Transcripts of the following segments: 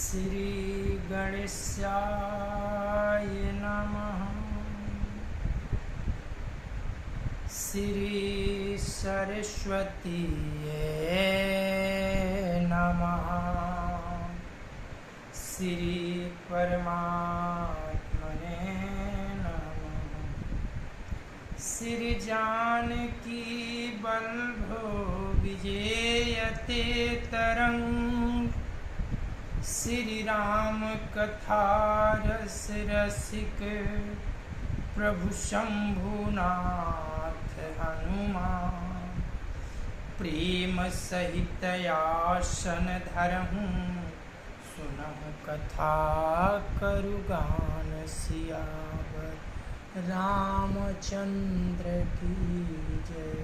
श्री गणेशाय नमः। श्री सरस्वती नमः। श्री परमात्मने नमः। श्री जानकी बल्भो विजेयते तरंग। श्री राम कथा रस रसिक प्रभु शंभुनाथ हनुमान। प्रेम सहित आसन धरहूँ सुनहु कथा करुगान। सियावर रामचंद्र की जय।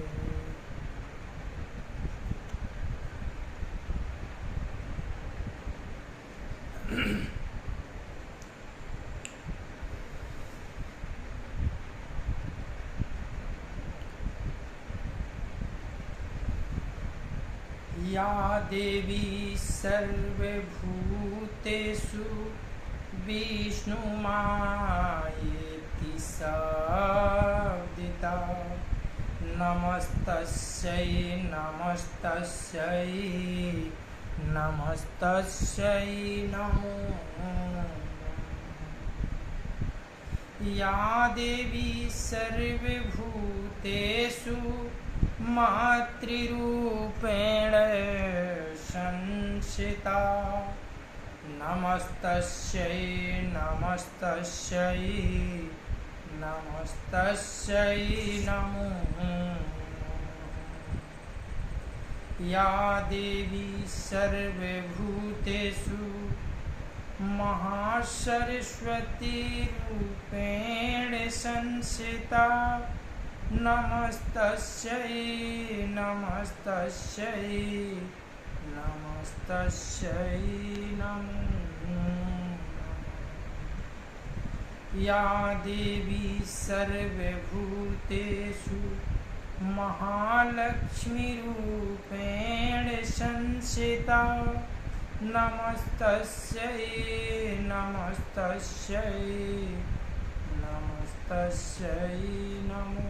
या देवी सर्वभूतेषु विष्णुमायेति संविदिता। नमस्तस्यै नमस्तस्यै नमस्तस्यै नमो नमः। या देवी सर्वभूतेषु मातृरूपेण संस्थिता। नमस्तस्यै नमस्तस्यै नमस्तस्यै नमो नमः। या देवी सर्वभूतेषु महासरस्वती रूपेण संस्थिता। नमस्तस्यै नमस्तस्यै नमस्तस्यै नमो नमः। या देवी सर्वभूतेषु महालक्ष्मीरूपेण संस्थिता। नमस्तस्यै नमस्तस्यै नमस्तस्यै नमो।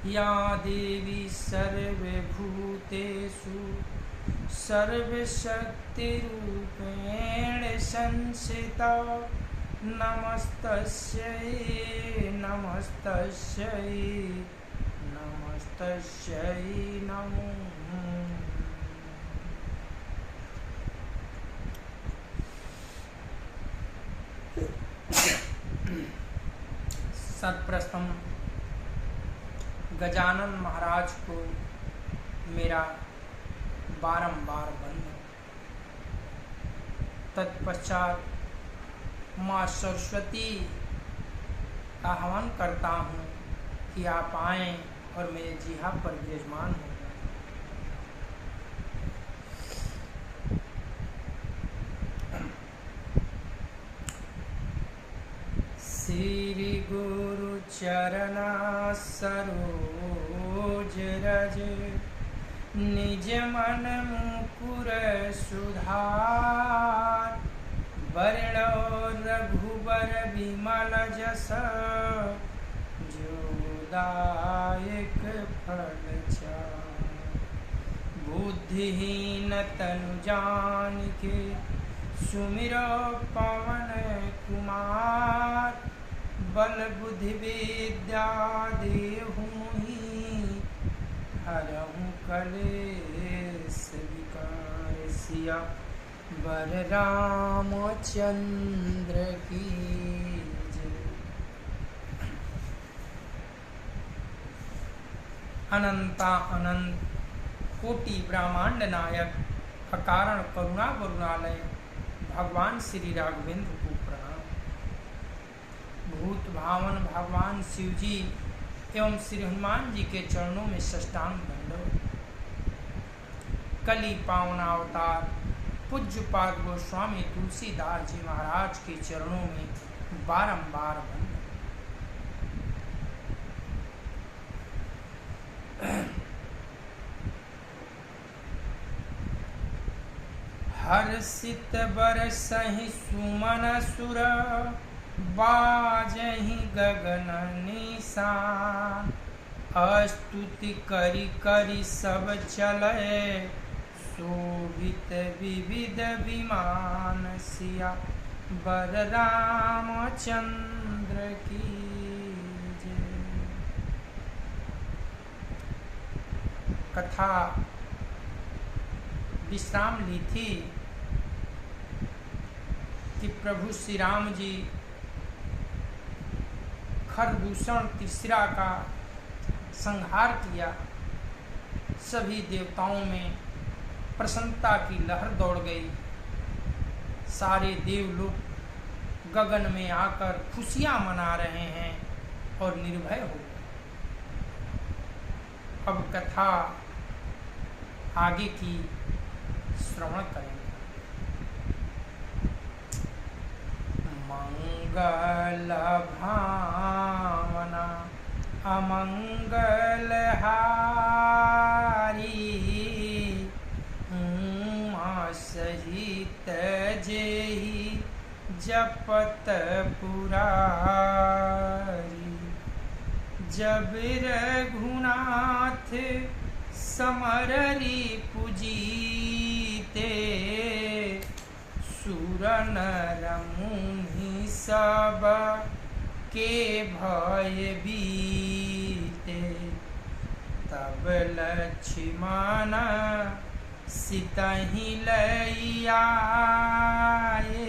या देवी सर्वभूतेषु सर्वशक्तिरूपेण संस्थिता। नमस्तस्यै नमस्तस्यै नमस्तस्यै नमो। सर्वप्रथम गजानन महाराज को मेरा बारंबार वंदन। तत्पश्चात माँ सरस्वती का हवन करता हूँ कि आप आएं और मेरे जिह्वा पर विराजमान हो। श्री गुरु चरणा सरोज रज निज मन मुकुर सुधार। वरणो रघुबर विमल जस जोदायक फल चार। बुद्धिहीन तनु जानिके सुमिरो पवन कुमार। बल बुद्धि विद्या देहु मोहि हरहु कलेश विकार। सिया वर रामचंद्र की जय। अनंता अनंत कोटि ब्रह्मांड नायक अकारण करुणा करुणालय भगवान श्री राघवेंद्र को प्रणाम। भूत भावन भगवान शिव जी एवं श्री हनुमान जी के चरणों में साष्टांग दंडवत। कली पावन अवतार पूज्यपाद गोस्वामी तुलसीदास जी महाराज के चरणों में बारंबार वंदन। हर्षित बरसहि सुमन सुर, बाजहि गगन निशान। स्तुति करि करि सब चलै, शोभित विविध विमान। सिया बर रामचंद्र की जय। कथा विश्राम ली थी कि प्रभु श्री राम जी खरदूषण तीसरा का संहार किया। सभी देवताओं में प्रसन्नता की लहर दौड़ गई। सारे देवलोक गगन में आकर खुशियां मना रहे हैं और निर्भय हो गए। अब कथा आगे की श्रवण करेंगे। मंगल भावना अमंगल हारी, उमा सहित जेहि जपत पुरारी। जब रघुनाथ समररी पूजीते, सुर नर मुनि सब के भय बीते। तब लक्ष्मण सितहि लई आए,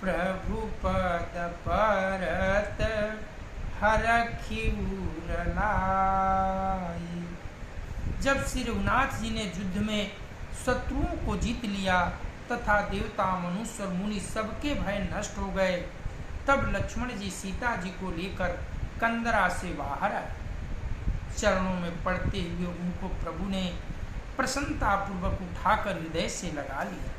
प्रभु पद परत हरखि उर लाए। जब श्री रघुनाथ जी ने युद्ध में शत्रुओं को जीत लिया तथा देवता मनुष्य और मुनि सबके भय नष्ट हो गए, तब लक्ष्मण जी सीता जी को लेकर कंदरा से बाहर आए। चरणों में पड़ते हुए उनको प्रभु ने प्रसन्नता पूर्वक उठाकर हृदय से लगा लिया।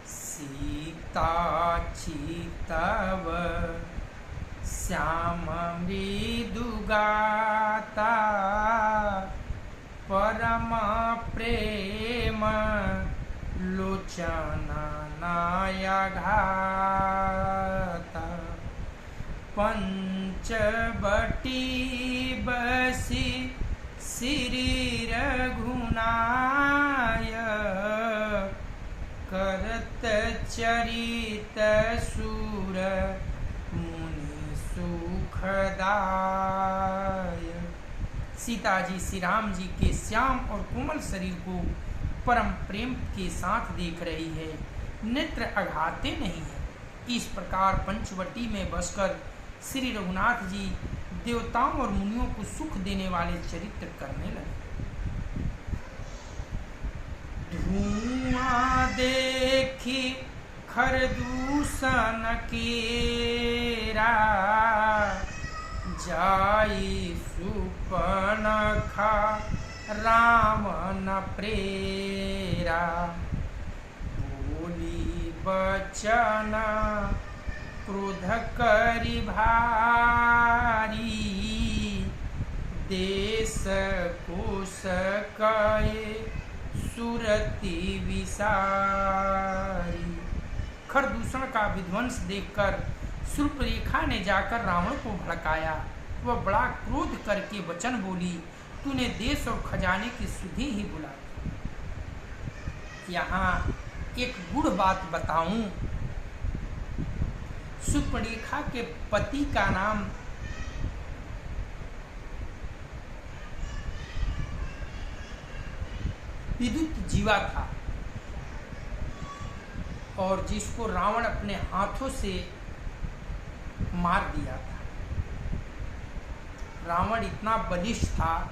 सीता चितव श्याम मृदु गाता, परम प्रेम लोचन नाया घाता। पंचवटी बसी श्री रघुनाय, करत चरित सूर मुनि सुखदाय। सीता जी श्री राम जी के श्याम और कोमल शरीर को परम प्रेम के साथ देख रही है, नेत्र अघाते नहीं है। इस प्रकार पंचवटी में बसकर श्री रघुनाथ जी देवताओं और मुनियों को सुख देने वाले चरित्र करने लगे। धुआं देखी खरदूषण केरा, जाई सुपनखा राम न प्रेरा। बोली बचन क्रोध करि भारी, देश कोश कए सुरति विसारी। खरदूषण का विध्वंस देखकर शूर्पणखा ने जाकर रावण को भड़काया। वह बड़ा क्रोध करके वचन बोली, तूने देश और खजाने की सुधि ही बुला दी। यहाँ एक गुड़ बात बताऊं। शूर्पणखा के पति का नाम विद्युत जीवा था और जिसको रावण अपने हाथों से मार दिया था। रावण इतना बलिष्ठ था,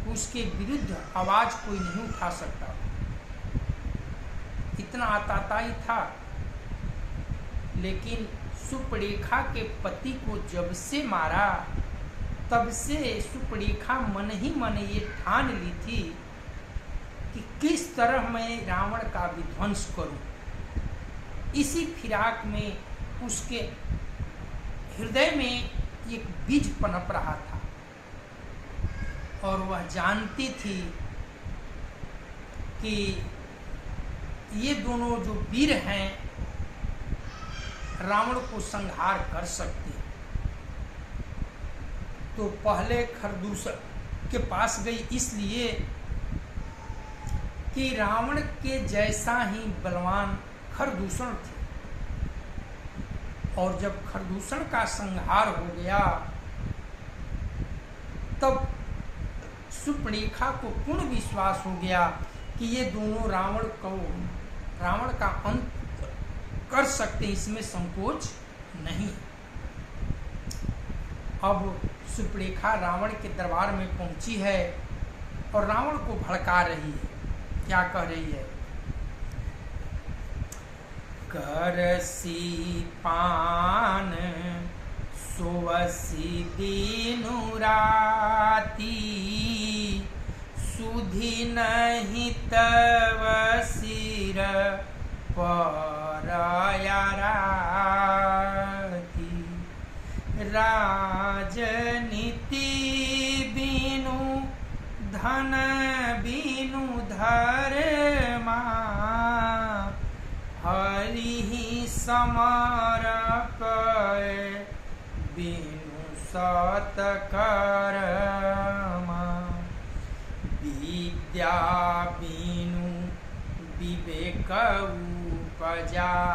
उसके विरुद्ध आवाज कोई नहीं उठा सकता, इतना आताताई था। लेकिन शूर्पणखा के पति को जब से मारा, तब से शूर्पणखा मन ही मन ये ठान ली थी कि किस तरह मैं रावण का विध्वंस करूं। इसी फिराक में उसके हृदय में एक बीज पनप रहा था और वह जानती थी कि ये दोनों जो वीर हैं रावण को संहार कर सकते हैं। तो पहले खरदूषण के पास गई इसलिए कि रावण के जैसा ही बलवान खरदूषण थे, और जब खरदूषण का संहार हो गया तब सुपर्णरेखा को पूर्ण विश्वास हो गया कि ये दोनों रावण का अंत कर सकते, इसमें संकोच नहीं। अब सुपर्णरेखा रावण के दरबार में पहुंची है और रावण को भड़का रही है। क्या कह रही है? करसी पान सोवसी दीनु राती, सुधि नहीं तव सिर परया राती, राजनीति बिनु धन बिनु धर्मा, हरि समरप बिनु सत्कर्मा, विद्या बिनु विवेक उपजाए,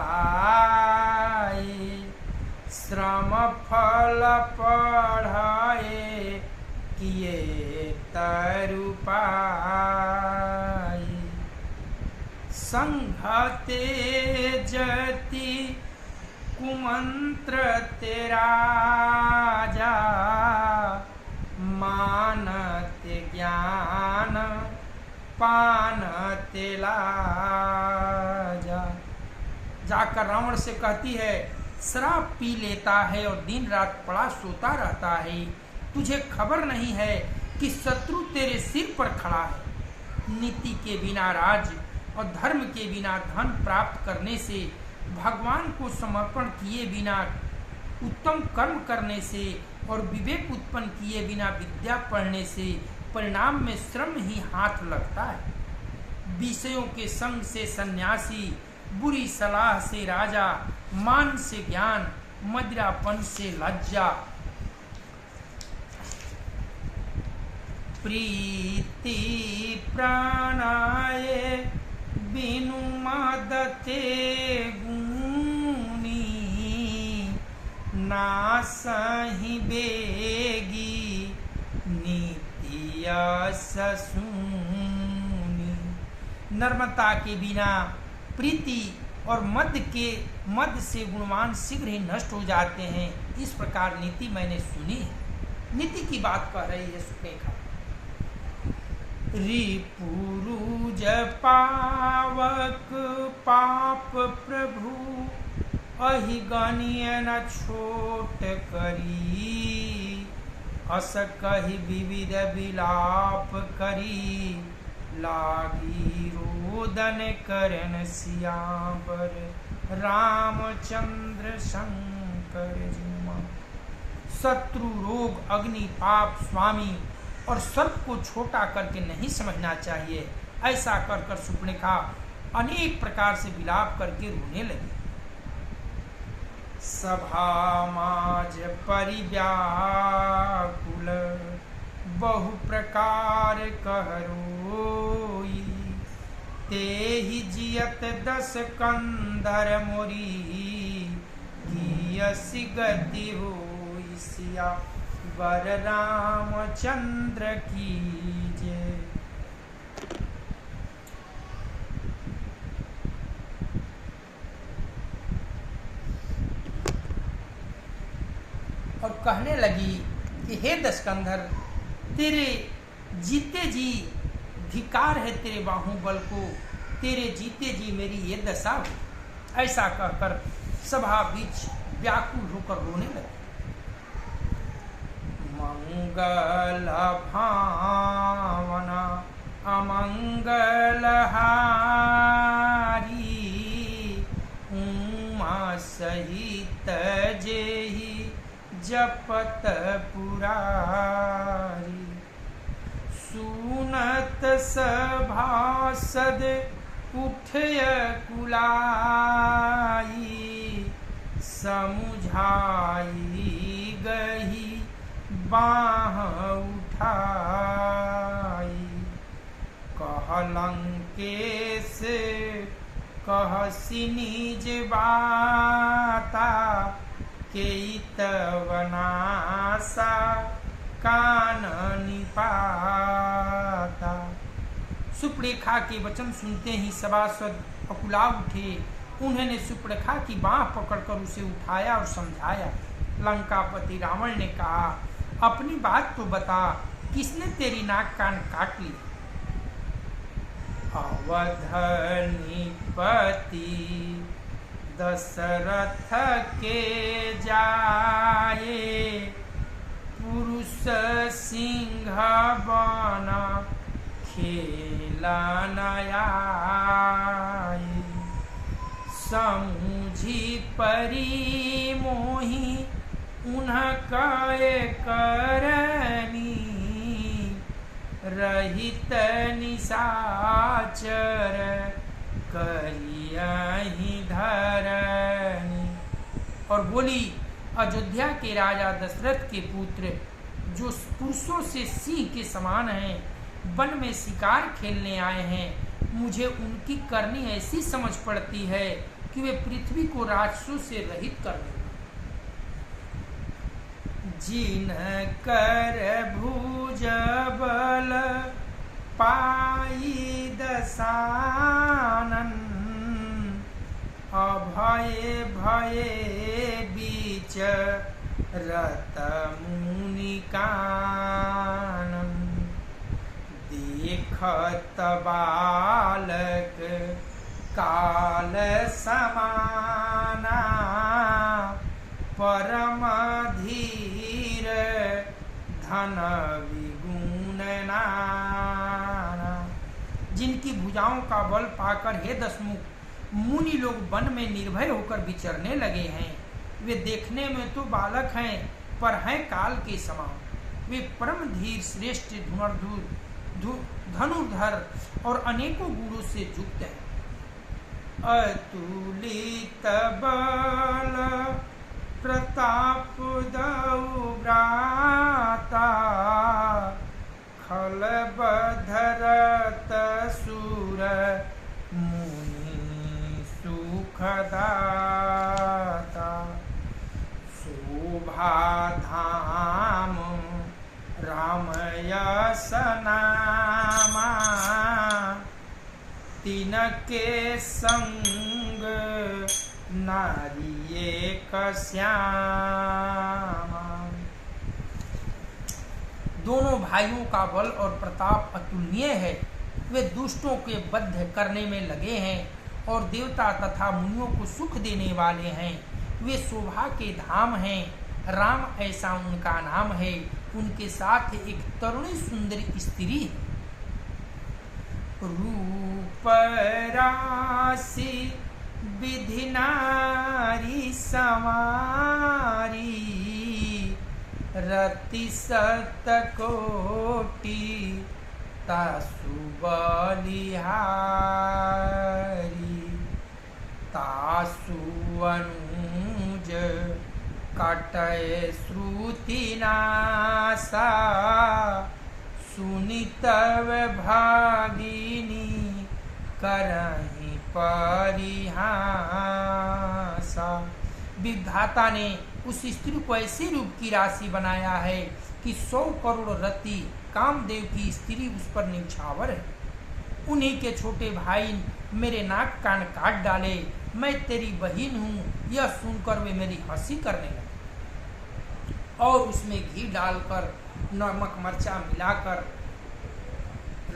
श्रम फल पढ़ाए किए तरु पाए, संघते जति कुमंत्र तेरा जा, मानते ज्ञान पानते लाजा। जाकर रावण से कहती है, शराब पी लेता है और दिन रात पड़ा सोता रहता है, तुझे खबर नहीं है कि शत्रु तेरे सिर पर खड़ा है। नीति के बिना राज्य और धर्म के बिना धन प्राप्त करने से, भगवान को समर्पण किए बिना उत्तम कर्म करने से और विवेक उत्पन्न किए बिना विद्या पढ़ने से परिणाम में श्रम ही हाथ लगता है। विषयों के संग से सन्यासी, बुरी सलाह से राजा, मान से ज्ञान, मदिरापन से लज्जा, प्रीति प्राणाए बिनु मदते गुनी, नासहि बेगी नीतिया ससूनी। नर्मता के बिना प्रीति और मद से गुणवान शीघ्र ही नष्ट हो जाते हैं, इस प्रकार नीति मैंने सुनी है। नीति की बात कह रही है सुपर्णरेखा। रिपुरुज पावक पाप प्रभु, अहि गणिय न छोट करी, अस कहि विविध विलाप करी, लागी रोदन करन सियावर, रामचंद्र शंकर जुमा। शत्रु, रोग, अग्नि, पाप, स्वामी और सर्प को छोटा करके नहीं समझना चाहिए। ऐसा कर कर सुपर्णरेखा अनेक प्रकार से विलाप करके रोने लगी। सभा माज परिव्याकुल, बहु प्रकार कहरोई, तेहि जियत 10 कंधर मोरी, गियसि गति होई सिया वर रामचंद्र की जय। और कहने लगी कि हे दशकंधर, तेरे जीते जी धिकार है तेरे बाहुबल को, तेरे जीते जी मेरी ये दशा हो। ऐसा कहकर सभा बीच व्याकुल होकर रोने लगे। मंगल भावना अमंगल हारी, उमा सहित जेहि जपत पुरारी, सुनत सभासद उठय कुलाई, समुझाई गही बाह उठाई। कहलंकेश कहसी निज बाता, के तवनासा काननि पाता। सुप्रेखा के वचन सुनते ही सभासद अकुला उठे। उन्होंने सुप्रेखा की बाह पकड़कर उसे उठाया और समझाया। लंकापति रावण ने कहा, अपनी बात तो बता, किसने तेरी नाक कान काट ली? अवधनिपति दशरथ के जाए, पुरुष सिंह बन खेलन आए। समुझी परी मोहि उन्ह कए करनी, रहित निशाचर करियहि धरनी। और बोली, अयोध्या के राजा दशरथ के पुत्र जो पुरुषों से सिंह के समान हैं, वन में शिकार खेलने आए हैं, मुझे उनकी करनी ऐसी समझ पड़ती है कि वे पृथ्वी को राजसों से रहित कर दें। जिन कर भुज बल पाई दसानन, अभय भय बीच रत मुनि कानन। देखत बालक काल समाना, परम धीर धन विगुण नाना। जिनकी भुजाओं का बल पाकर हे दशमुख मुनि लोग वन में निर्भय होकर विचरने लगे हैं। वे देखने में तो बालक हैं, पर हैं काल के समान। वे परम धीर श्रेष्ठ धनुर्धर और अनेकों गुणों से युक्त हैं। अतुलित बल प्रताप दउ व्राता, खल बधरत सुर मुनि सुखदाता। शोभा धाम राम यश नामा, तिनके संग नारी एक श्यामा। दोनों भाइयों का बल और प्रताप अतुलनीय है। वे दुष्टों के बद्ध करने में लगे हैं और देवता तथा मुनियों को सुख देने वाले हैं। वे शोभा के धाम हैं, राम ऐसा उनका नाम है। उनके साथ एक तरुणी सुंदरी स्त्री है। रूप राशि विधि नारी संवारी, रति सत कोटि तासु बलिहारी। तासु अनुज कटय श्रुति नासा, सुनितव भागिनी करहि परिहासा। विधाता ने उस स्त्री को ऐसे रूप की राशि बनाया है कि 100 करोड़ रति कामदेव की स्त्री उस पर न्यौछावर है। उन्हीं के छोटे भाई मेरे नाक कान काट डाले। मैं तेरी बहन हूँ, यह सुनकर वे मेरी हंसी करने लगे और उसमें घी डालकर नमक मरचा मिलाकर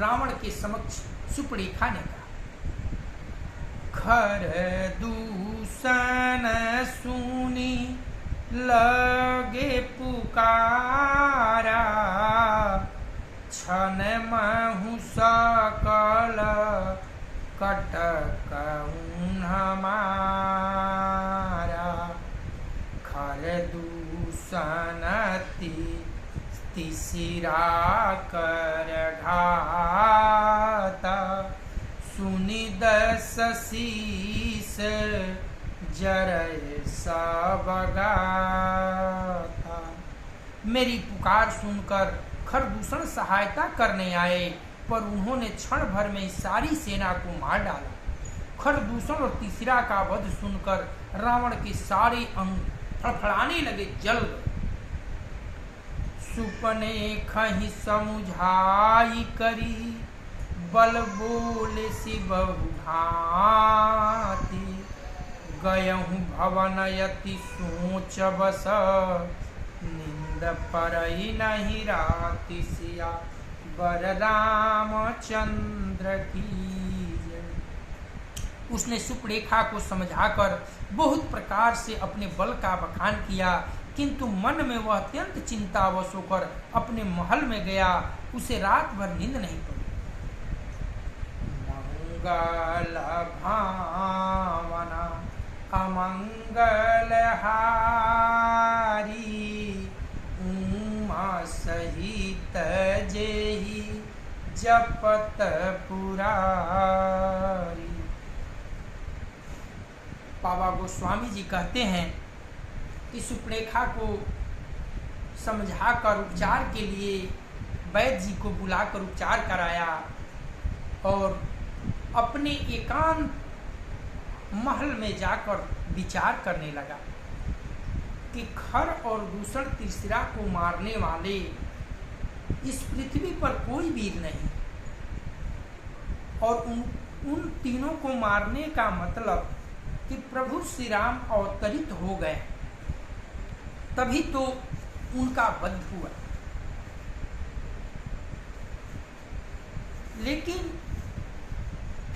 रावण के समक्ष सुपड़ेखा ने कहा, खर दूषण सुनी लगे पुकारा, छन महु सकल कटक हमारा। खर दूषणति तीसरा कर घाता, सुनि दस शीस जरय सब गाथा। मेरी पुकार सुनकर खरदूषण सहायता करने आए, पर उन्होंने क्षण भर में सारी सेना को मार डाला। खरदूषण और तीसरा का वध सुनकर रावण के सारे अंग फड़फड़ाने लगे, जल गए। सुपने खहि समुझाई करी, बल बोले सि बहु भांति। गयहु भवन यति सोच बस, निंद परई नहीं राति। सिया बर रामचंद्र की जय। उसने सुपरेखा को समझाकर बहुत प्रकार से अपने बल का बखान किया, किंतु मन में वह अत्यंत चिंतावश होकर अपने महल में गया। उसे रात भर नींद नहीं पड़ी। मंगल भावना अमंगल हारी, उमा सहित जेहि जपत पुरारी। बाबा गोस्वामी जी कहते हैं कि सुपरेखा को समझाकर उपचार के लिए वैद्य जी को बुलाकर उपचार कराया और अपने एकांत महल में जाकर विचार करने लगा कि खर और दूषण तीसरा को मारने वाले इस पृथ्वी पर कोई वीर नहीं, और उन तीनों को मारने का मतलब कि प्रभु श्री राम अवतरित हो गए, तभी तो उनका वध हुआ। लेकिन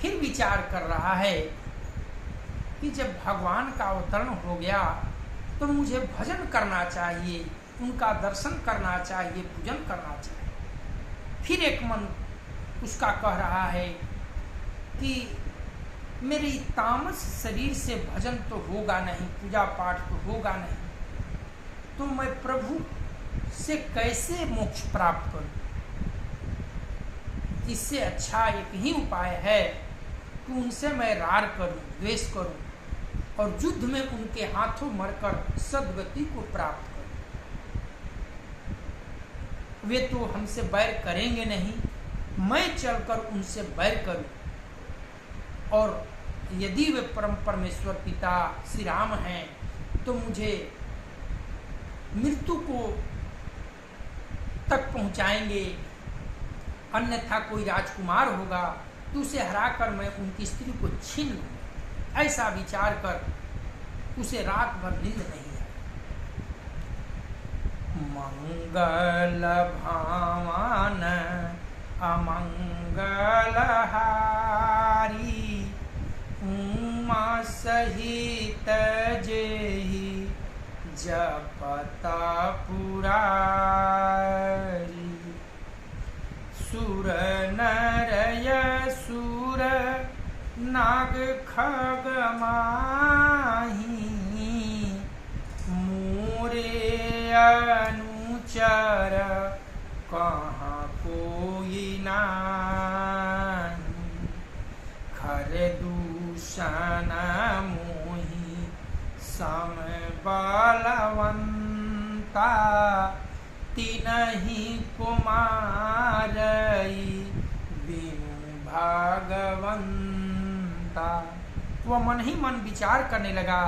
फिर विचार कर रहा है कि जब भगवान का अवतरण हो गया तो मुझे भजन करना चाहिए, उनका दर्शन करना चाहिए, पूजन करना चाहिए। फिर एक मन उसका कह रहा है कि मेरे तामस शरीर से भजन तो होगा नहीं, पूजा पाठ तो होगा नहीं, तो मैं प्रभु से कैसे मोक्ष प्राप्त करूं? इससे अच्छा एक ही उपाय है कि उनसे मैं रार करूं, द्वेष करूं और युद्ध में उनके हाथों मरकर सद्गति को प्राप्त करूं। वे तो हमसे बैर करेंगे नहीं, मैं चलकर उनसे बैर करूं, और यदि वे परम परमेश्वर पिता श्री राम हैं तो मुझे मृत्यु को तक पहुंचाएंगे, अन्यथा कोई राजकुमार होगा तो उसे हराकर मैं उनकी स्त्री को छीन लूंगा। ऐसा विचार कर उसे रात भर नींद नहीं है। मंगल भावन अमंगल हारी, उमा सहित जेहि जपता पुरारी। सुर नर असुर नाग खग माही, मोरे अनुचर कहाँ कोई नाही। खर दूषण मोहि सम बलवंता, तिनहि कुमारई बिनु भागवंता। वह मन ही मन विचार करने लगा,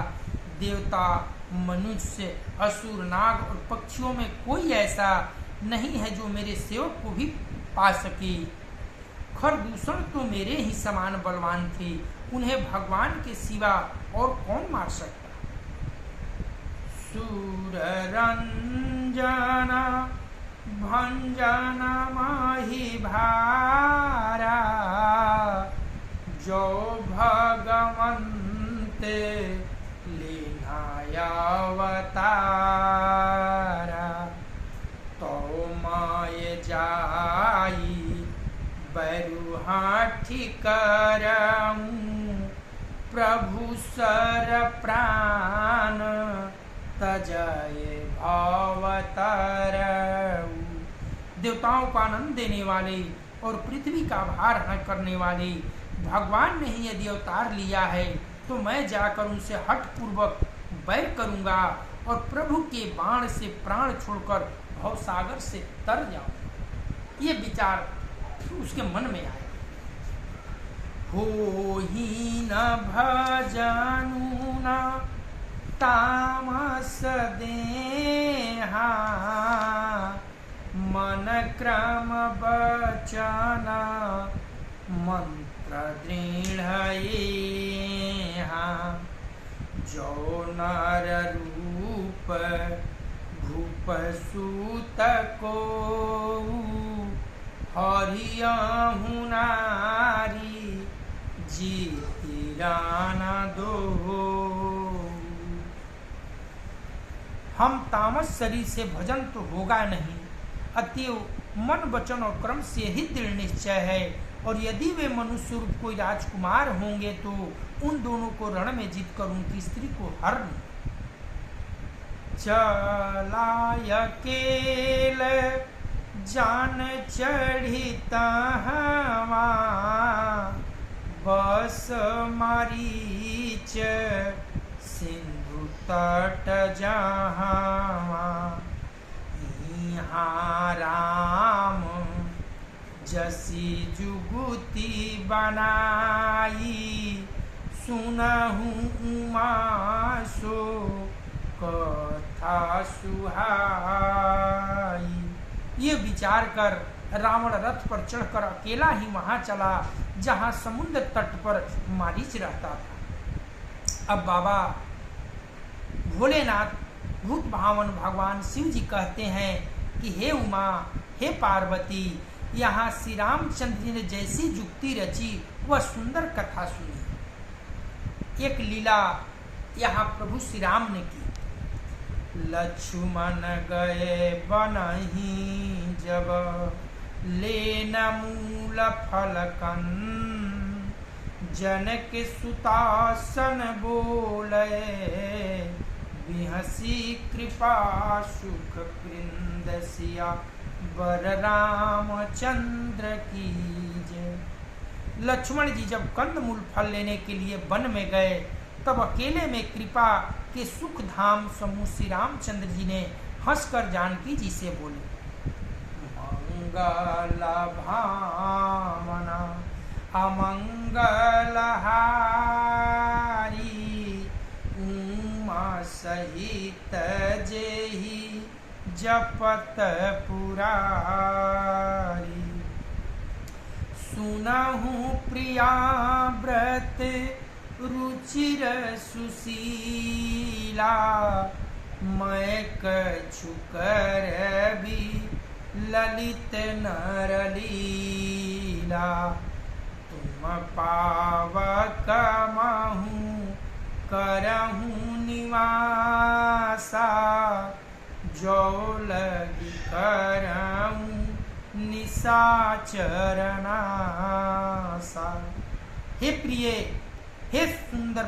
देवता, मनुष्य, असुर, नाग और पक्षियों में कोई ऐसा नहीं है जो मेरे सेवक को भी पा सके। खरदूषण तो मेरे ही समान बलवान थे, उन्हें भगवान के सिवा और कौन मार सकता। सूर रंजना भंजन माही भारा, जो भगवंते लीनायावतारा। तो माय जाई बरुहाठी करऊं, प्रभु सर प्राण तजय भवतरऊ। देवताओं को आनंद देने वाले और पृथ्वी का भार हरण करने वाले भगवान ने ही यदि अवतार लिया है तो मैं जाकर उनसे हठ पूर्वक बैर करूंगा और प्रभु के बाण से प्राण छोड़कर भवसागर से तर जाऊं। ये विचार उसके मन में आया। हो ही न भजनु न तामस देहा, मन क्रम बचन मंत्र दृढ़ जो नर रूप भूप सूत को हरियहु नारी जीतिराना दो। हम तामस शरीर से भजन तो होगा नहीं, अतएव मन वचन और कर्म से ही दृढ़ निश्चय है। और यदि वे मनुष्य रूप कोई राजकुमार होंगे तो उन दोनों को रण में जीत कर उनकी स्त्री को हर लूं। चलाय केल जान चढ़िता हवा, बस मारीच सिंधु तट जहाँ, यहाँ राम जसी जुगुती बनाई, सुनहु उमा सो कथा सुहाई। ये विचार कर रावण रथ पर चढ़कर अकेला ही वहां चला जहां समुद्र तट पर मारीच रहता था। अब बाबा भोलेनाथ भूत भावन भगवान शिव जी कहते हैं कि हे उमा, हे पार्वती, यहाँ श्री रामचंद्र जी ने जैसी जुक्ति रची वह सुंदर कथा सुनी। एक लीला यहाँ प्रभु श्री राम ने की। लक्ष्मण गए बनहि जब लेन मूल फलकन, जनक सुतासन बोले बिहसी कृपा सुख कृंद सिया बर रामचंद्र की जय। लक्ष्मण जी जब कंदमूल फल लेने के लिए वन में गए तब अकेले में कृपा के सुख धाम समूह श्री रामचंद्र जी ने हंसकर जानकी जी से बोले, मंगल भावना अमंगल हारी, उमा सहित जेहि जपत पुरारी, सुनहु प्रिया व्रत रुचिर सुशीला, मैं कछु कर भी ललित नरलीला, तुम पावक महु करहु निवासा, जो लगी करहु निशाचरनासा। हे प्रिय, हे सुंदर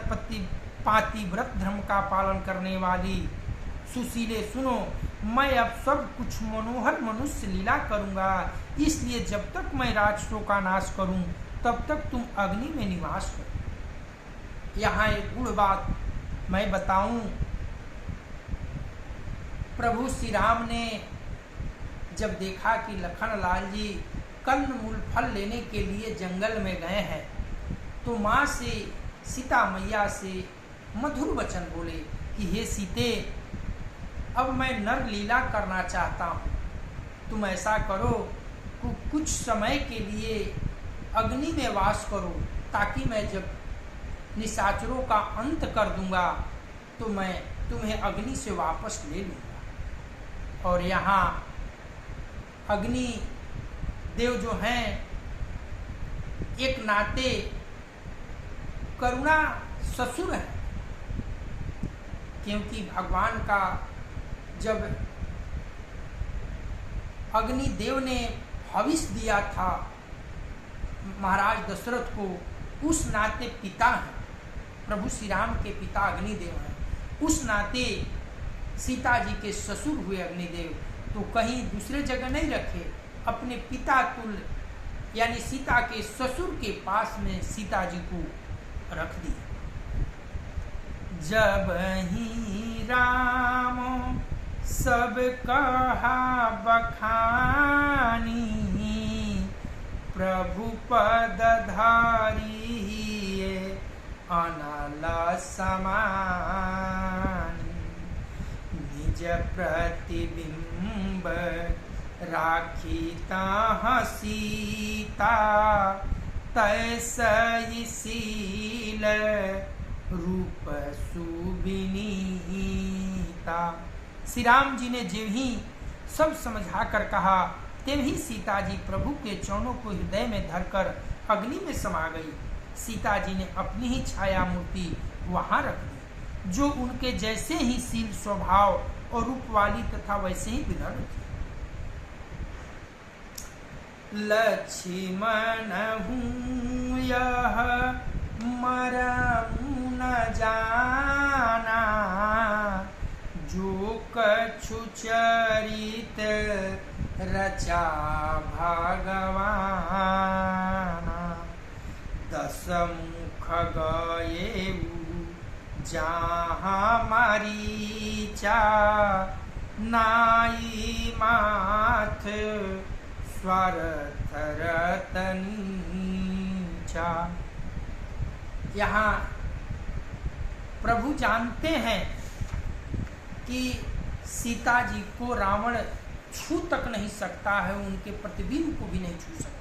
पाति व्रत धर्म का पालन करने वाली सुशीले, सुनो, मैं अब सब कुछ मनोहर मनुष्य लीला करूंगा, इसलिए जब तक मैं राक्षसों का नाश करूं तब तक तुम अग्नि में निवास करो। यहाँ एक गुड़ बात मैं बताऊं। प्रभु श्री राम ने जब देखा कि लखन लाल जी कंदमूल फल लेने के लिए जंगल में गए हैं तो माँ से, सीता मैया से मधुर वचन बोले कि हे सीते, अब मैं नर लीला करना चाहता हूँ, तुम ऐसा करो कि कुछ समय के लिए अग्नि में वास करो, ताकि मैं जब निशाचरों का अंत कर दूंगा तो मैं तुम्हें अग्नि से वापस ले लूँगा। और यहाँ अग्नि देव जो हैं एक नाते करुणा ससुर है, क्योंकि भगवान का जब अग्निदेव ने भविष्य दिया था महाराज दशरथ को, उस नाते पिता हैं, प्रभु श्री राम के पिता अग्निदेव हैं, उस नाते सीता जी के ससुर हुए अग्निदेव, तो कहीं दूसरे जगह नहीं रखे, अपने पिता तुल्य यानी सीता के ससुर के पास में सीता जी को रख दिया। जब ही राम सब कहा बखानी, प्रभु पद धारी अनल समानी, निज प्रतिबिंब राखी ताह सीता, तैसई शील रूप सुबिनीता। श्री राम जी ने जो ही सब समझा कर कहा, तभी सीता जी प्रभु के चरणों को हृदय में धरकर अग्नि में समा गई। सीता जी ने अपनी ही छाया मूर्ति वहां रख दी, जो उनके जैसे ही शील स्वभाव और रूप वाली तथा वैसे ही विनम्र थी। लक्ष्मण हूँ यह मरमु न जाना, जो कछु चरित रचा भगवान, दस मुख गए जहाँ मरीचा, नाई माथ स्वार्थ रतनीचा। यहाँ प्रभु जानते हैं कि सीता जी को रावण छू तक नहीं सकता है, उनके प्रतिबिंब को भी नहीं छू सकता।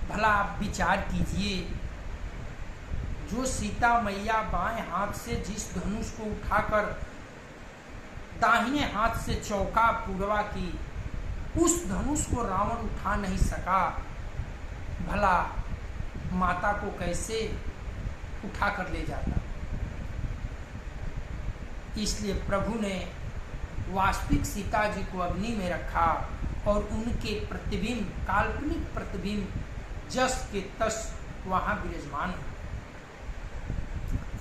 भला आप विचार कीजिए, जो सीता मैया बाएं हाथ से जिस धनुष को उठाकर दाहिने हाथ से चौका पूर्वा की, उस धनुष को रावण उठा नहीं सका, भला माता को कैसे उठा कर ले जाता। इसलिए प्रभु ने वास्तविक सीता जी को अग्नि में रखा और उनके प्रतिबिंब, काल्पनिक प्रतिबिंब जस के तस वहां विराजमान।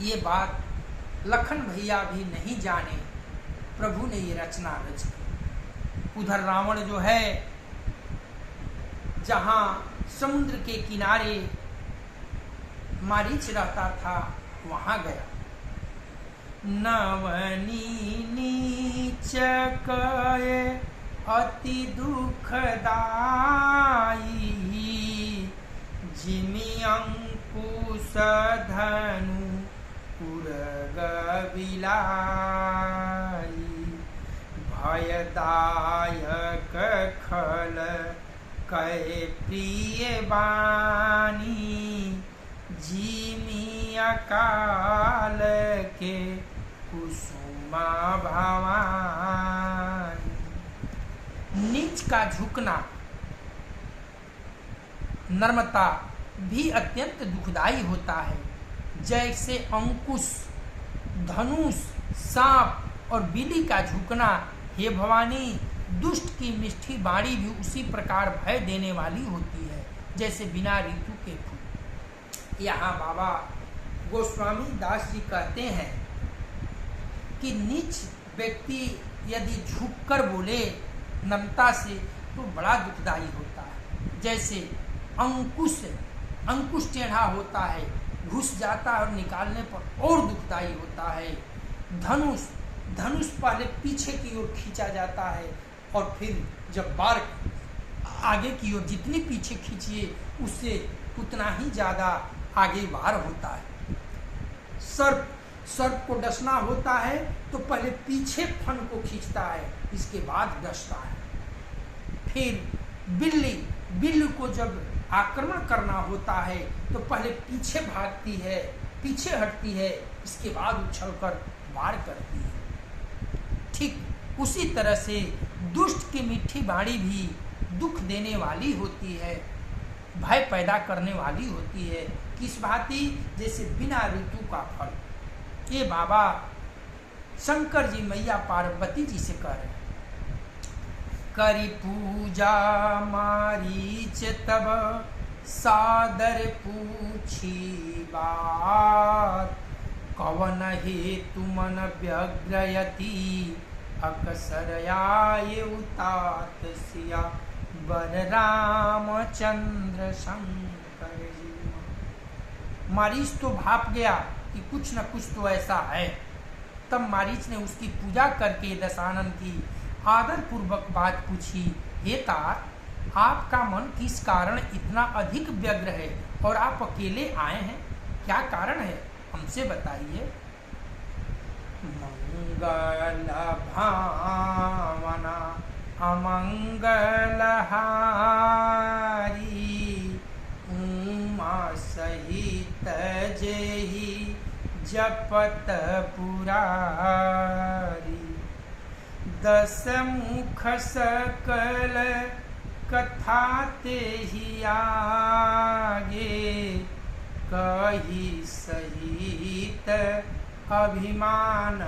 ये बात लखन भैया भी नहीं जाने, प्रभु ने ये रचना रची। उधर रावण जो है, जहां समुद्र के किनारे मारीच रहता था, वहां गया। नवनी नीच कए अति दुखदाई, जिमि अंकुश धनु पुरग बिलाई, भयदायक खल कै प्रिय बानी, जिमि अकाल के कुसुमा भवानी। नीच का झुकना, नर्मता भी अत्यंत दुखदाई होता है। जैसे अंकुश, धनुष, सांप और बिल्ली का झुकना, हे भवानी, दुष्ट की मिष्ठी बाणी भी उसी प्रकार भय देने वाली होती है, जैसे बिना ऋतु के फूल। यहाँ बाबा गोस्वामी दास जी कहते हैं कि नीच व्यक्ति यदि झुककर बोले नम्रता से तो बड़ा दुखदाई होता है। जैसे अंकुश टेढ़ा होता है, घुस जाता है और निकालने पर और दुखदाई होता है। धनुष पहले पीछे की ओर खींचा जाता है और फिर जब बार आगे की ओर जितनी पीछे खींचिए उससे उतना ही ज़्यादा आगे बार होता है। सर्प को डसना होता है तो पहले पीछे फन को खींचता है, इसके बाद डसता है। फिर बिल्ली को जब आक्रमण करना होता है तो पहले पीछे भागती है, पीछे हटती है, इसके बाद उछलकर वार करती है। ठीक उसी तरह से दुष्ट की मीठी बाणी भी दुख देने वाली होती है, भय पैदा करने वाली होती है। किस भांति? जैसे बिना ऋतु का फल। ये बाबा शंकर जी मैया पार्वती जी से कह रहे हैं, करी पूजा मारीच तब सादर पूछी बात, कवन हेतु मन व्यग्रयति अकसर आए उतात सिया बर रामचंद्र शंकर जी। मारीच तो भाप गया कि कुछ न कुछ तो ऐसा है। तब मारीच ने उसकी पूजा करके दशानन की आदर पूर्वक बात पूछी, हे तात, आपका मन किस कारण इतना अधिक व्यग्र है और आप अकेले आए हैं, क्या कारण है, हमसे बताइए। मंगल भावना अमंगल हारी, उमा सहित जेहि जपत पुरारी। दस मुख सकल कथा तेहि आगे, कही सहित अभिमान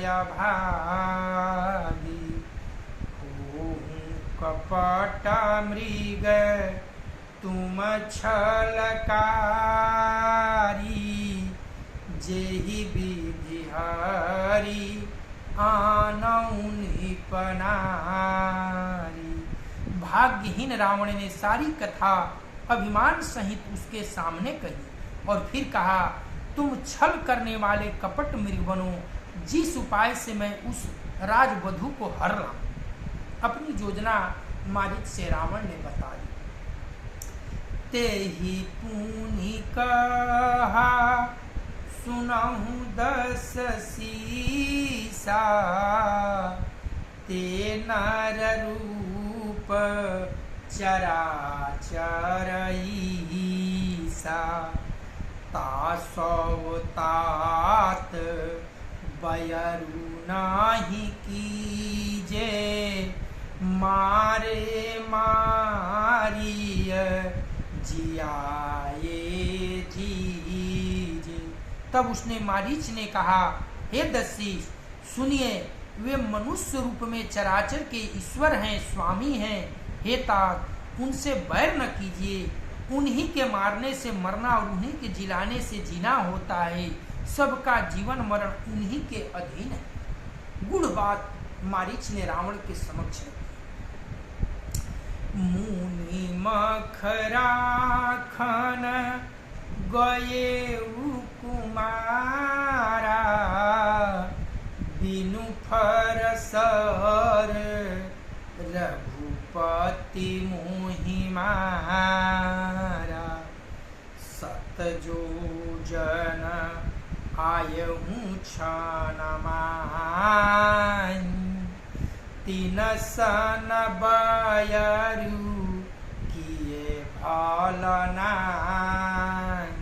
अभागी। कपट मृग तुम छलकारी, जेहि विधि हरि आनऊ निपनारी। भाग्यहीन रावण ने सारी कथा अभिमान सहित उसके सामने कही और फिर कहा, तुम छल करने वाले कपट मृग बनो, जिस उपाय से मैं उस राजवधू को हर लाऊं। अपनी योजना मारीच से रावण ने बता दी। तेहि पुनि कहा सुनहु दस सीसा, ते नर रूप चराचर ईसा। तासौ तात बयरु नाही कीजे, मारे मारिय जियाए जीजे। तब उसने मारीच ने कहा, हे दस्यु सुनिए, वे मनुष्य रूप में चराचर के ईश्वर हैं, स्वामी हैं। हे तात, उनसे बैर न कीजिए, उन्हीं के मारने से मरना और उन्हीं के जिलाने से जीना होता है। सबका जीवन मरण उन्हीं के अधीन है। गुड़ बात मारीच ने रावण के समक्ष रखी। मुनि मखरा खन गए कुमारा, बिनु फरसर रघुपति मोहि मारा। सत जो जन आयहूँ छन माही, तीन सन बयरु किए भल नाही।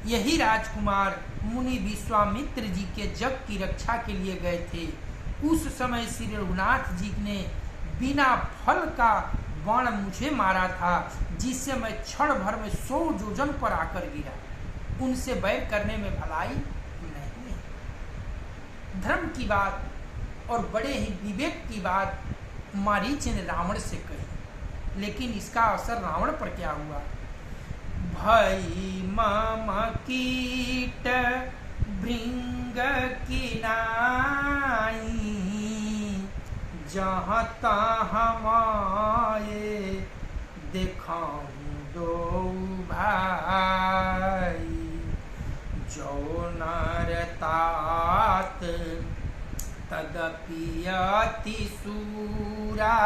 यही राजकुमार मुनि विश्वामित्र जी के जग की रक्षा के लिए गए थे। उस समय श्री रघुनाथ जी ने बिना फल का बाण मुझे मारा था, जिससे मैं क्षण भर में 100 योजन पर आकर गिरा। उनसे बैर करने में भलाई नहीं है। धर्म की बात और बड़े ही विवेक की बात मारीच ने रावण से कही, लेकिन इसका असर रावण पर क्या हुआ। भई मम कीट भृंग की नाई, जहाँ तहाँ माये देखाऊं दो भाई। जो नर तात तदपि अति सूरा,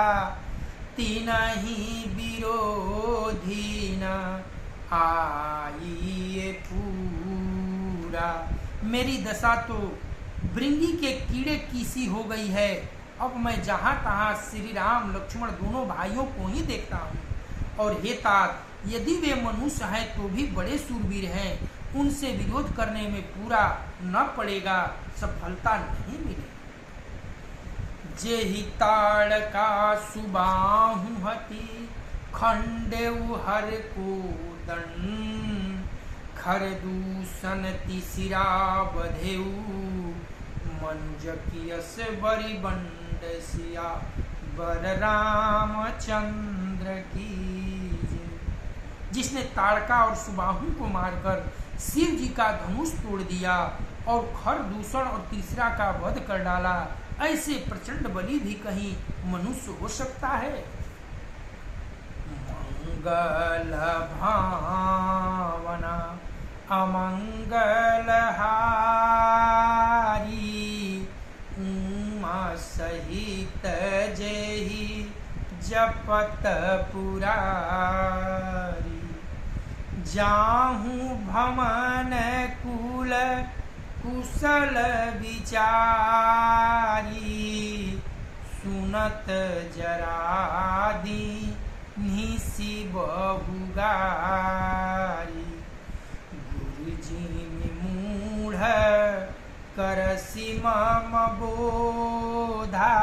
तिनहि विरोधी न आइए पूरा। मेरी दशा तो भृंगी के कीड़े की सी हो गई है। अब मैं जहाँ तहाँ श्री राम लक्ष्मण दोनों भाइयों को ही देखता हूँ। और हे तात, यदि वे मनुष्य हैं तो भी बड़े सूरवीर हैं, उनसे विरोध करने में पूरा न पड़ेगा, सफलता नहीं मिलेगी। जेहि ताड़का सुबाहु हति, खंडेउ हर को दंड। खरदूषण तिसिरा बधेउ, मनुज कियस बरि बंड सिया बर रामचंद्र की। जिसने ताड़का और सुबाहु को मारकर शिव जी का धनुष तोड़ दिया और खरदूषण और तीसरा का वध कर डाला, ऐसे प्रचंड बली भी कहीं मनुष्य हो सकता है? मंगल भावना अमंगल हारी, उमा सहित जेहि जपत पुरारी। जाहू भमन कुल कुशल विचारी, सुनत जरादी निसी बहुगारी। गुरुजी मूढ़ करसि मम बोधा,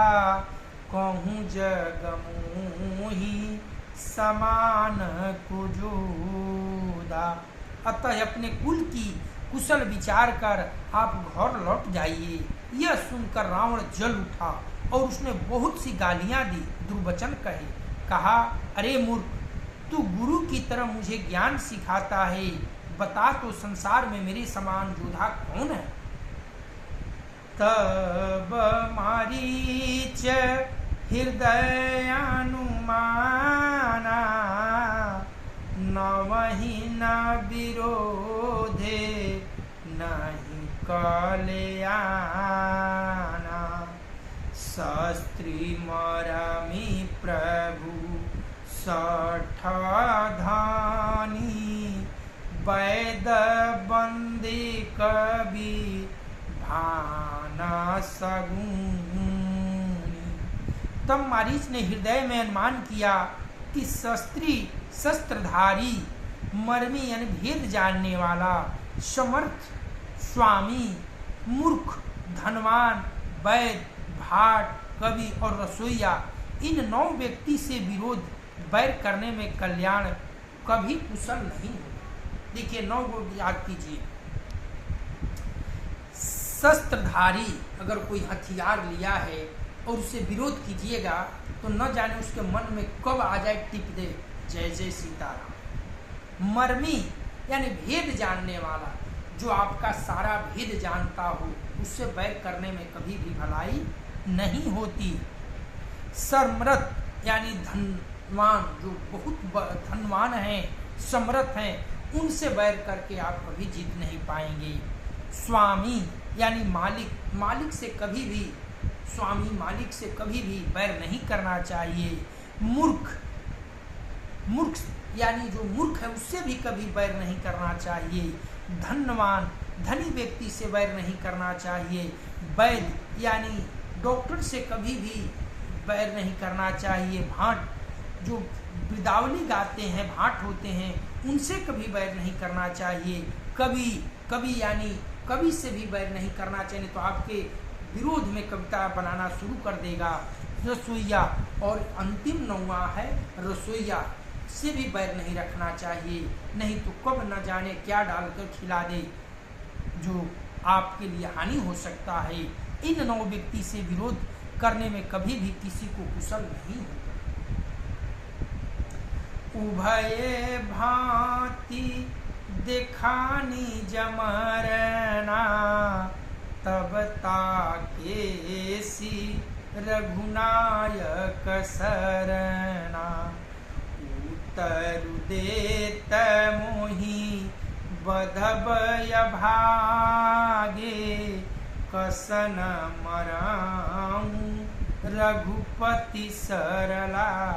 कहूँ जग मोहि समान कुजोदा। अतः अपने कुल की कुशल विचार कर आप घर लौट जाइए। यह सुनकर रावण जल उठा और उसने बहुत सी गालियां दी, दुर्वचन कहे। कहा, अरे मूर्ख, तू गुरु की तरह मुझे ज्ञान सिखाता है, बता तो संसार में मेरे समान योद्धा कौन है? तब मारीच हृदयानुमाना, नवहि न विरोधे नहीं कल्याणा। शस्त्री मरमी प्रभु सठधानी, वैद बंदी कवि भाना सगुनी। तब मारीच ने हृदय में अनुमान किया कि शस्त्रधारी, मर्मी यानी भेद जानने वाला, समर्थ, स्वामी, मूर्ख, धनवान, वैद, भाट, कवि और रसोईया, इन 9 व्यक्ति से विरोध बैर करने में कल्याण कभी कुशल नहीं होगा। देखिए 9 को याद कीजिए। शस्त्रधारी, अगर कोई हथियार लिया है और उससे विरोध कीजिएगा तो न जाने उसके मन में कब आ जाए टिप दे जय जय सीताराम। मर्मी यानी भेद जानने वाला, जो आपका सारा भेद जानता हो, उससे बैर करने में कभी भी भलाई नहीं होती। समर्थ यानी धनवान, जो बहुत धनवान हैं, समर्थ हैं, उनसे बैर करके आप कभी जीत नहीं पाएंगे। स्वामी यानी मालिक, मालिक से कभी भी, स्वामी मालिक से कभी भी बैर नहीं करना चाहिए। मूर्ख, मूर्ख यानी जो मूर्ख है उससे भी कभी बैर नहीं करना चाहिए। धनवान, धनी व्यक्ति से बैर नहीं करना चाहिए। वैद यानी डॉक्टर से कभी भी बैर नहीं करना चाहिए। भाट, जो बिदावली गाते हैं, भाट होते हैं, उनसे कभी बैर नहीं करना चाहिए। कवि, कवि यानी कवि से भी बैर नहीं करना चाहिए, तो आपके विरोध में कविता बनाना शुरू कर देगा। रसोईया, और अंतिम 9वां है रसोईया, से भी बैर नहीं रखना चाहिए, नहीं तो कब न जाने क्या डालकर खिला दे जो आपके लिए हानि हो सकता है। इन 9 व्यक्ति से विरोध करने में कभी भी किसी को कुशल नहीं होगा। उभय भांति दिखानी जमरना, तब ताकेसी रघुनायक सरना। उतरु देत मोहि बधबय भागे, कसन मराऊं रघुपति सरलागे।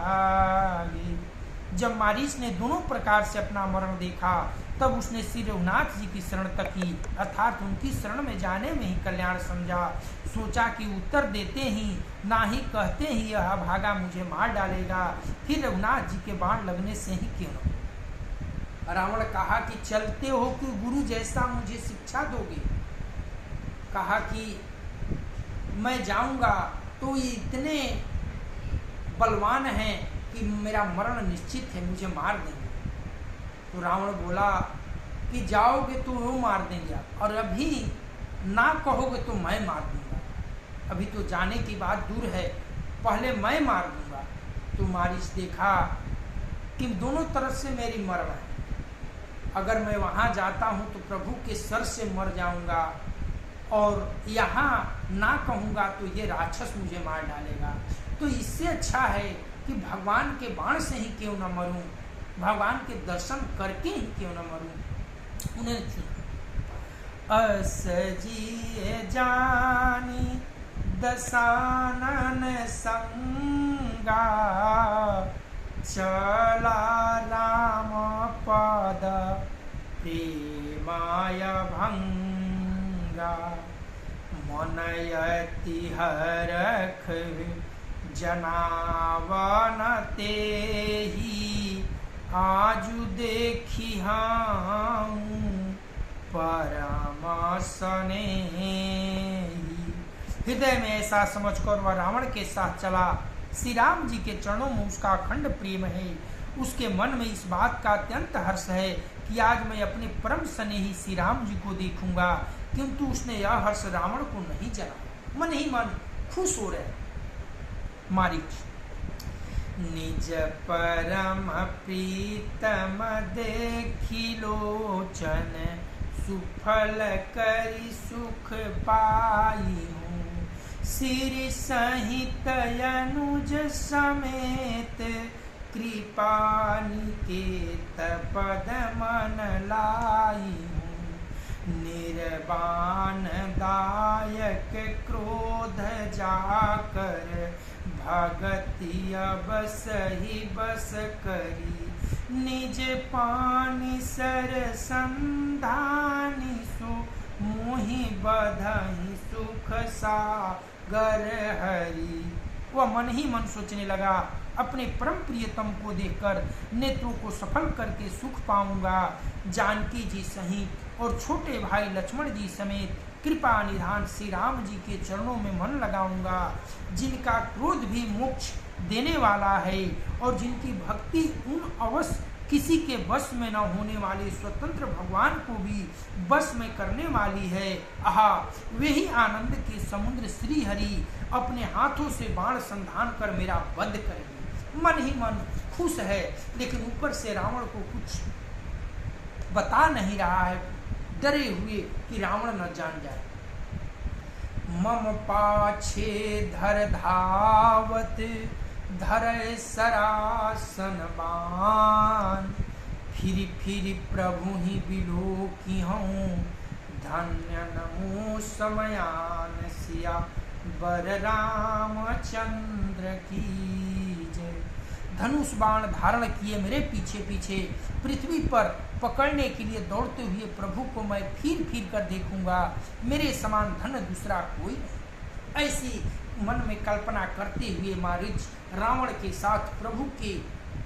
जब मारीच ने दोनों प्रकार से अपना मरण देखा, तब उसने श्री रघुनाथ जी की शरण तकी, अर्थात उनकी शरण में जाने में ही कल्याण समझा। सोचा कि उत्तर देते ही, ना ही कहते ही यह भागा मुझे मार डालेगा, फिर रघुनाथ जी के बाण लगने से ही क्यों न। रावण कहा कि चलते हो कि गुरु जैसा मुझे शिक्षा दोगे। कहा कि मैं जाऊंगा तो ये इतने बलवान हैं कि मेरा मरण निश्चित है, मुझे मार देंगे। तो रावण बोला कि जाओगे तो वो मार देंगे, और अभी ना कहोगे तो मैं मार दूंगा। अभी तो जाने की बात दूर है, पहले मैं मार दूंगा। तो मारीच देखा कि दोनों तरफ से मेरी मरण है, अगर मैं वहाँ जाता हूँ तो प्रभु के सर से मर जाऊंगा, और यहाँ ना कहूँगा तो ये राक्षस मुझे मार डालेगा, तो इससे अच्छा है कि भगवान के बाण से ही क्यों न मरूं, भगवान के दर्शन करके ही क्यों न मरूं। उन्हें चुना। अस जिए जानी दशानन संगा, चला राम पद प्रेमाय भंगा। मनयति हरख जनावन तेहि, आजु देखी हूँ परम स्नेही। हृदय में ऐसा समझकर वह रावण के साथ चला। श्री राम जी के चरणों में उसका अखंड प्रेम है। उसके मन में इस बात का अत्यंत हर्ष है कि आज मैं अपने परम स्नेही श्री राम जी को देखूंगा, किंतु उसने यह हर्ष रावण को नहीं जला। मन ही मन खुश हो रहे। मारीच। निज परम प्रीतम देखी लोचन, सुफल करी सुख पाई हूँ। सिर सहित अनुज समेत, कृपा निकेत पद मन लाई हूँ। निर्वाण दायक क्रोध जाकर, भगति अब सही बस करी। निज पानी सर संधानी सो, मोहि बधाई सुख सागर हरि। वह मन ही मन सोचने लगा, अपने परम प्रियतम को देखकर नेत्रों को सफल करके सुख पाऊंगा। जानकी जी सहित और छोटे भाई लक्ष्मण जी समेत कृपा निधान श्री राम जी के चरणों में मन लगाऊंगा, जिनका क्रोध भी मोक्ष देने वाला है और जिनकी भक्ति उन अवश्य किसी के बस में न होने वाले स्वतंत्र भगवान को भी बस में करने वाली है। आहा, वे ही आनंद के समुद्र श्री हरि अपने हाथों से बाण संधान कर मेरा वध करेंगे। मन ही मन खुश है, लेकिन ऊपर से रावण को कुछ बता नहीं रहा है, डरे हुए कि रावण न जान जाए। मम पाछे धर धावत, धर सरासन बान। फिर फिर प्रभु ही बिलो की हूँ, धन्य नमो समयान सिया बर रामचंद्र की जय। धनुष बाण धारण किए मेरे पीछे पीछे पृथ्वी पर पकड़ने के लिए दौड़ते हुए प्रभु को मैं फिर फिर कर देखूंगा, मेरे समान धन दूसरा कोई नहीं। ऐसी मन में कल्पना करते हुए मारीच रावण के साथ प्रभु के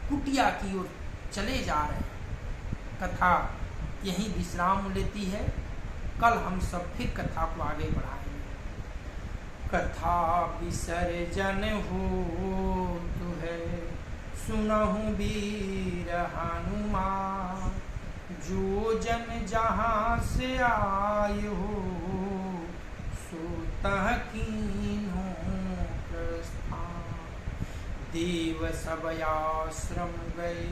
कुटिया की ओर चले जा रहे हैं। कथा यहीं विश्राम लेती है। कल हम सब फिर कथा को आगे बढ़ाएंगे। कथा विसर्जन हो तो है, सुनहु वीर हनुमान। जो जन जहाँ से आए हो, सोतह कीन्हो प्रस्थान। देव सब आश्रम गए,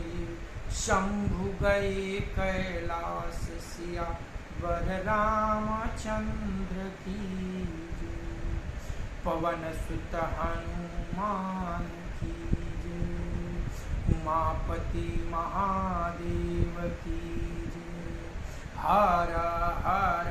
शंभु गए कैलाश सिया वर रामचंद्र की जय। पवन सुत हनुमान की जय। उमापति महादेव की जय। हर हर